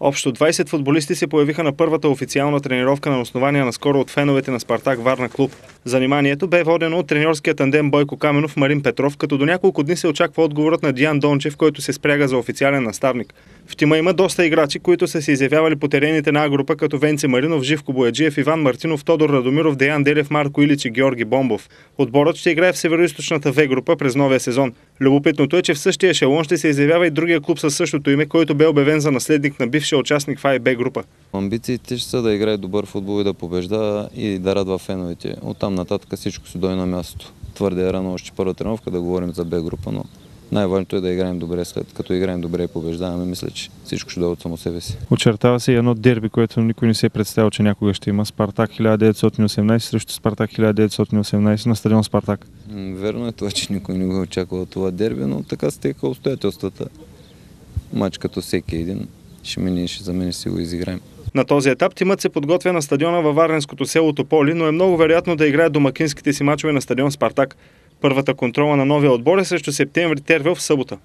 Общо 20 футболисти се появиха на първата официална тренировка на основание наскоро от феновете на Спартак Варна клуб. Заниманието бе водено от треньорския тандем Бойко Каменов – Марин Петров, като до няколко дни се очаква отговорът на Диан Дончев, който се спряга за официален наставник. В тима има доста играчи, които са се изявявали по терените на А-група, като Венце Маринов, Живко Бояджиев, Иван Мартинов, Тодор Радомиров, Деян Делев, Марко Илич и Георги Бомбов. Отборът ще играе в североизточната В-група през новия сезон. Любопитното е, че в същия ешелон ще се изявява и другия клуб със същото име, който бе обявен за наследник на бившия участник в А и Б група. Амбициите ще са да играе добър футбол и да побежда и да радва феновете. Оттам нататък всичко се дойде на място. Твърде е рано още първа тренировка да говорим за Б група, но най-важното е да играем добре. След като играем добре и побеждаваме, мисля, че всичко ще дойде от само себе си. Очертава се и едно дерби, което никой не се е представил, че някога ще има. Спартак 1918 срещу Спартак 1918 на стадион Спартак. Верно е това, че никой не го очаква това дерби, но така стеха обстоятелствата. Мач като всеки един ще мине и ще за мен си го изиграем. На този етап тимът се подготвя на стадиона във варненското село Тополи, но е много вероятно да играе домакинските си мачове на стадион Спартак. Първата контрола на новия отбор е срещу Септември Тервел в събота.